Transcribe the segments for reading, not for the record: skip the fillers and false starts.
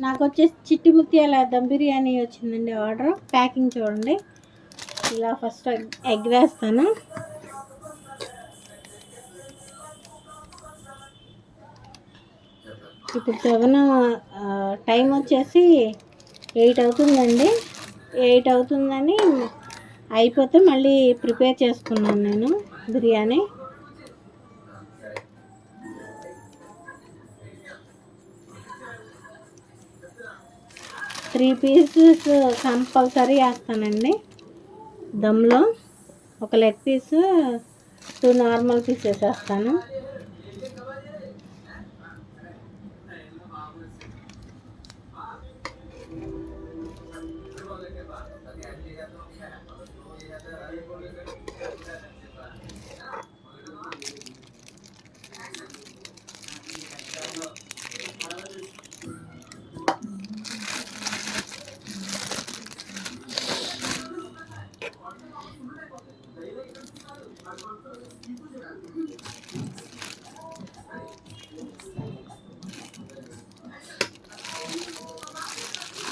నాకు వచ్చేసి చిట్టి ముత్యాల దమ్ బిర్యానీ వచ్చిందండి ఆర్డర్. ప్యాకింగ్ చూడండి. ఇలా ఫస్ట్ ఎగ్ వేస్తాను. ఇప్పుడు 7 టైం వచ్చేసి 8 అవుతుందండి. 8 అవుతుందని అయిపోతే మళ్ళీ ప్రిపేర్ చేసుకున్నాను నేను బిర్యానీ. త్రీ పీసెస్ కంపల్సరీ వేస్తానండి దమ్లో. ఒక లెగ్ పీస్, 2 నార్మల్ పీసెస్ వేస్తాను.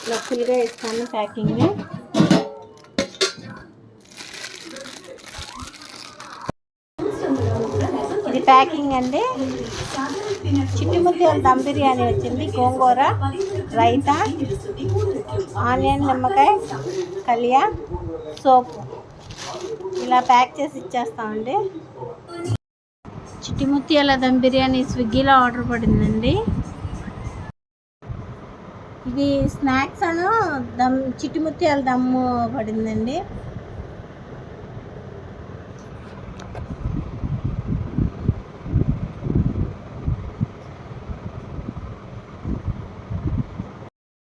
ఇలా ఫుల్గా ఇస్తాను ప్యాకింగ్. ఇది ప్యాకింగ్ అండి. చిట్టి ముత్యాల దమ్ బిర్యానీ వచ్చింది. గోంగూర, రైతా, ఆనియన్, నిమ్మకాయ, కలియా, సోపు ఇలా ప్యాక్ చేసి ఇచ్చేస్తామండి. చిట్టి ముత్యాల దమ్ బిర్యానీ స్విగ్గీలో ఆర్డర్ పడిందండి. ఇది స్నాక్స్ అను దమ్ చిట్టి ముత్యాల దమ్ము పడిందండి.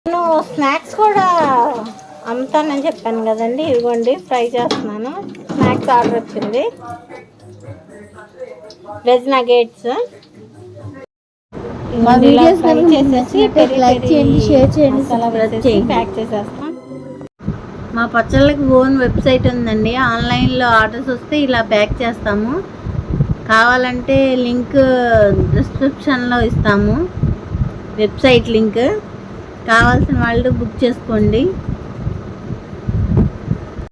నేను స్నాక్స్ కూడా అమ్ముతానని చెప్పాను కదండి. ఇదిగోండి ఫ్రై చేస్తున్నాను. స్నాక్స్ ఆర్డర్ వచ్చింది. Veg nuggets. మా వీడియోస్ ఫ్రై చేసేసి లైక్ చేయండి, షేర్ చేయండి, సబ్స్క్రైబ్ చేయండి. ప్యాక్ చేసేస్తాం. మా పచ్చళ్ళకి ఓన్ వెబ్సైట్ ఉందండి. ఆన్లైన్లో ఆర్డర్స్ వస్తే ఇలా ప్యాక్ చేస్తాము. కావాలంటే లింక్ డిస్క్రిప్షన్లో ఇస్తాము, వెబ్సైట్ లింక్. కావాల్సిన వాళ్ళు బుక్ చేసుకోండి.